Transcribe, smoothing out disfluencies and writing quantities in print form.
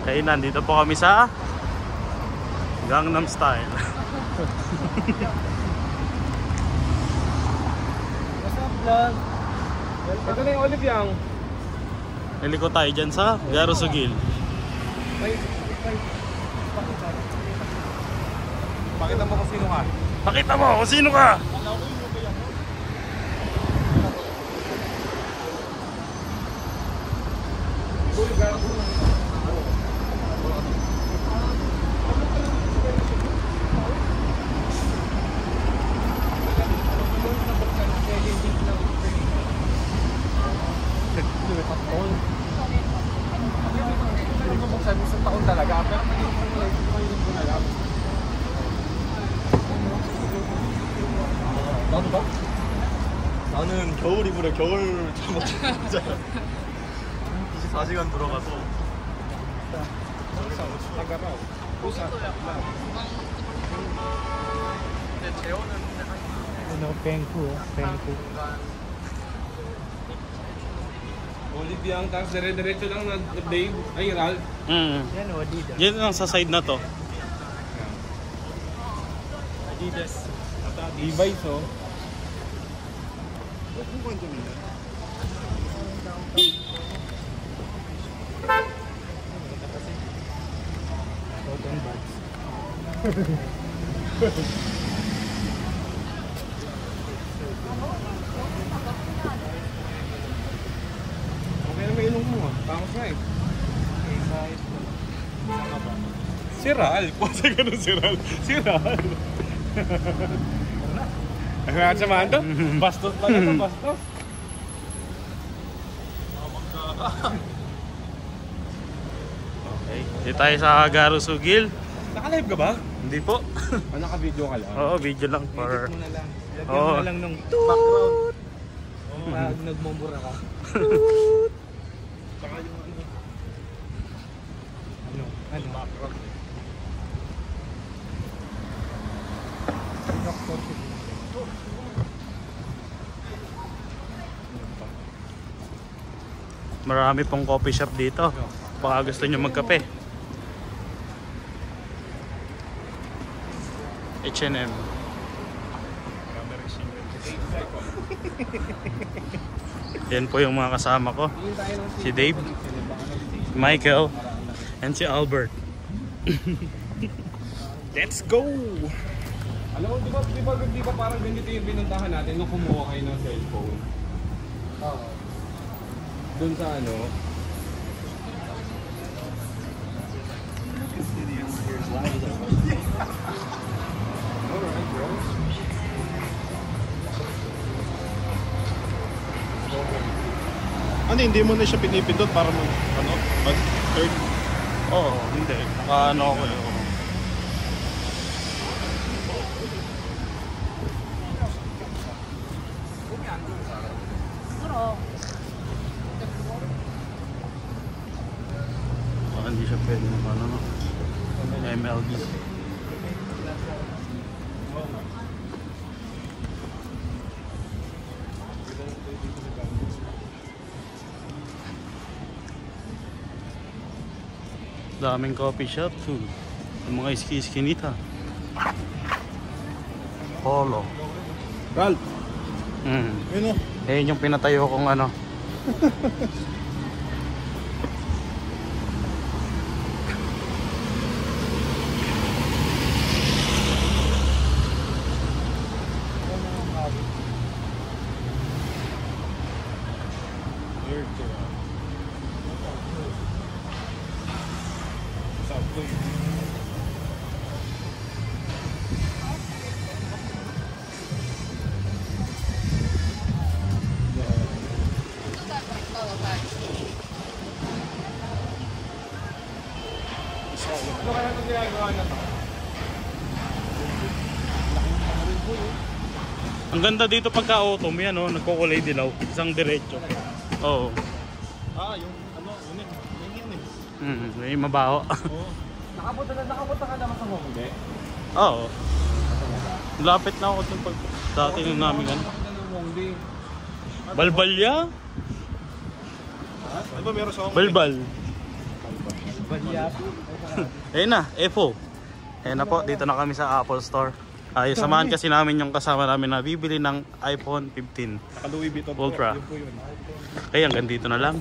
Kaya nandito po kami sa Gangnam Style. What's up, vlog? Ito na yung Olive Yang. Naliko tayo dyan sa Garusugil. Pakita mo kung sino ka. Pakita mo kung sino ka! Sa taon talaga, pero 나도 봐? 나는 겨울이구나. 겨울 잠옷잖아. 24시간 들어가서 근데 재원은 Ano, Pengku. Olivia ang tapos dire-diretso lang na Dave. Ay, Ral. Yan o, Adidas. Diyan lang sa side na to. Adidas. Levi's, oh. Kung kwento nila. Cotton buds. Okay na may ilong mo, ah. Tangos nga eh. Si Ral. Kasi ganun si Ral. Si Ral. Ang nakasamahan to? Bastos pa na to, bastos. Okay, dito tayo sa Garusugil. Naka-live ka ba? Hindi po. Naka-video ka lang? Oo, video lang for... Edit mo na lang. Lagyan Oo. mo na lang nung background. Pag nagmumura ka. Saka yung ano? Ano? Background. Marami pong coffee shop dito. Baka gusto nyo magkape. H&M. Yan po yung mga kasama ko. Si Dave, Michael, and si Albert. Let's go! Alam mo, di ba parang ganito yung binuntahan natin nung kumuha kayo ng cellphone? Oo. Doon sa ano? Alright, bro. Ano, hindi mo na siya pinipindot para mag-turn? Oo, hindi. Naka-ano ako eh. Hindi siya pwede ng ano, no? MLB. Daming coffee shop too. Yung mga iski-iskinita. Polo. Ralph, yun o. Ayun yung pinatayo kong ano. Ano kaya itong ginagawa na to? Ang ganda dito pagka autumn yan, oh, nagkukulay dilaw, isang diretso. Oo. Yung ano, yun eh. May mabaho. Oo. Nakapunta ka naman sa Hongdae? Oo. Lapit na ako dun pag dati nung namin ano. Nakapunta ng Hongdae. Balbalya? Di ba meron sa Balbal. Ayun na, Apple. Ayun na po, dito na kami sa Apple Store. Samahan kasi namin yung kasama namin na bibili ng iPhone 15 Naka Louis Vuitton Ultra. po. Yun po yun. Okay, hanggang dito na lang.